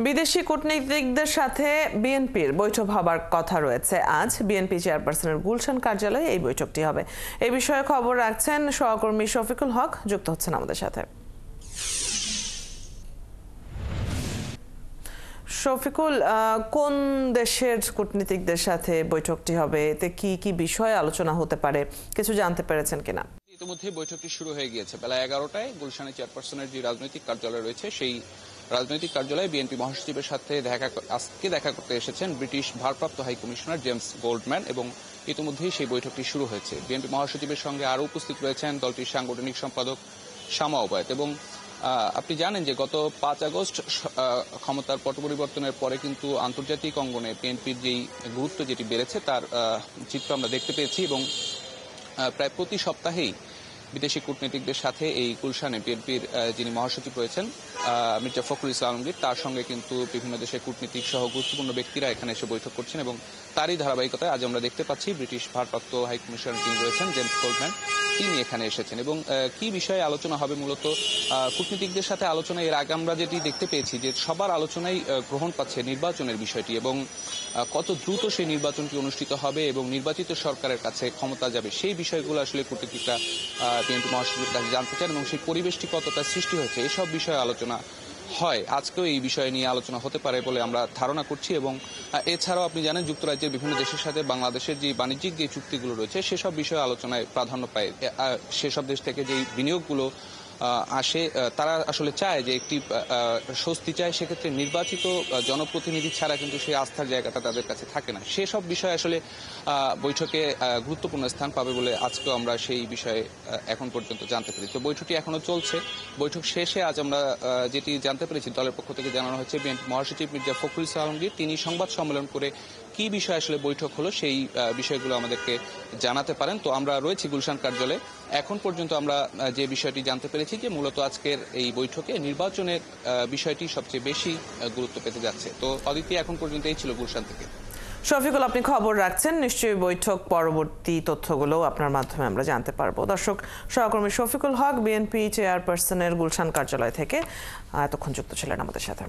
বিদেশি কূটনীতিকদের সাথে বিএনপির বৈঠক হবার কথা রয়েছে। আজ বিএনপি চেয়ারপারসনের গুলশান কার্যালয়ে এই বৈঠকটি হবে। এই বিষয়ে খবর রাখছেন সহকর্মী শফিকুল হক, যুক্ত হচ্ছেন আমাদের সাথে। শফিকুল, কোন দেশের কূটনীতিকদের সাথে বৈঠকটি হবে, এতে কি কি বিষয়ে আলোচনা হতে পারে, কিছু জানতে পেরেছেন কিনা? ইতিমধ্যে বৈঠকটি শুরু হয়ে গিয়েছে। বেলা 11টায় গুলশানে চেয়ারপারসনের যে রাজনৈতিক কার্যালয় রয়েছে, সেই রাজনৈতিক কার্যালয়ে বিএনপি মহাসচিবের সাথে দেখা করতে এসেছেন ব্রিটিশ ভারপ্রাপ্ত হাই কমিশনার জেমস গোল্ডম্যান, এবং ইতিমধ্যেই সেই বৈঠকটি শুরু হয়েছে। বিএনপি মহাসচিবের সঙ্গে আরও উপস্থিত রয়েছেন দলটির সাংগঠনিক সম্পাদক শামা ওবায়েদ। এবং আপনি জানেন যে গত 5 আগস্ট ক্ষমতার পট পরিবর্তনের পরে কিন্তু আন্তর্জাতিক অঙ্গনে বিএনপির যেই গুরুত্ব যেটি বেড়েছে তার চিত্র আমরা দেখতে পেয়েছি, এবং প্রায় প্রতি সপ্তাহেই বিদেশি কূটনীতিকদের সাথে এই গুলশানে বিএনপির যিনি মহাসচিব রয়েছেন মির্জা ফখরুল ইসলাম আলমগীর, তার সঙ্গে কিন্তু বিভিন্ন দেশের কূটনীতিক সহ গুরুত্বপূর্ণ ব্যক্তিরা এখানে এসে বৈঠক করছেন। এবং তারই ধারাবাহিকতায় আজ আমরা দেখতে পাচ্ছি ব্রিটিশ ভারপ্রাপ্ত হাই কমিশনার যিনি রয়েছেন জেমস গোল্ডম্যান, তিনি এখানে এসেছেন। এবং কি বিষয়ে আলোচনা হবে, মূলত কূটনীতিকদের সাথে আলোচনা এর আগে আমরা যেটি দেখতে পেয়েছি যে সবার আলোচনায় গ্রহণ পাচ্ছে নির্বাচনের বিষয়টি, এবং কত দ্রুত সেই নির্বাচনটি অনুষ্ঠিত হবে এবং নির্বাচিত সরকারের কাছে ক্ষমতা যাবে, সেই বিষয়গুলো আসলে কূটনীতিকরা বিএনপি মহাসচিবের কাছে জানতে চান, এবং সেই পরিবেশটি কতটা সৃষ্টি হয়েছে এসব বিষয়ে আলোচনা হয়। আজকেও এই বিষয় নিয়ে আলোচনা হতে পারে বলে আমরা ধারণা করছি। এবং এছাড়াও আপনি জানেন যুক্তরাজ্যের বিভিন্ন দেশের সাথে বাংলাদেশের যে বাণিজ্যিক যে চুক্তিগুলো রয়েছে সেসব বিষয়ে আলোচনায় প্রাধান্য পায়। সেসব দেশ থেকে যেই বিনিয়োগগুলো আসে তারা আসলে চায় যে একটি স্বস্তি চায়, সেক্ষেত্রে নির্বাচিত জনপ্রতিনিধি ছাড়া কিন্তু সেই আস্থার জায়গাটা তাদের কাছে থাকে না। সেসব বিষয় আসলে বৈঠকে গুরুত্বপূর্ণ স্থান পাবে বলে আজকেও আমরা সেই বিষয়ে এখন পর্যন্ত জানতে পেরেছি। তো বৈঠকটি এখনো চলছে। বৈঠক শেষে আজ আমরা যেটি জানতে পেরেছি, দলের পক্ষ থেকে জানানো হয়েছে বিএনপি মহাসচিব মির্জা ফখরুল ইসলাম আলমগীর তিনি সংবাদ সম্মেলন করে কি বিষয় আসলে বৈঠক হলো সেই বিষয়গুলো আমাদেরকে জানাতে পারেন। তো আমরা রয়েছি গুলশান কার্যালয়ে। এখন পর্যন্ত আমরা যে বিষয়টি জানতে পেরেছি যে মূলত আজকের এই বৈঠকে নির্বাচনের বিষয়টি সবচেয়ে বেশি গুরুত্ব পেতে যাচ্ছে। তো অদিতি, এখন পর্যন্ত এই ছিল গুলশান থেকে। শফিকুল, আপনি খবর রাখছেন, নিশ্চয়ই বৈঠক পরবর্তী তথ্যগুলো আপনার মাধ্যমে আমরা জানতে পারবো। দর্শক, সহকর্মী শফিকুল হক বিএনপি চেয়ারপারসনের গুলশান কার্যালয় থেকে এতক্ষণ যুক্ত ছিলেন আমাদের সাথে।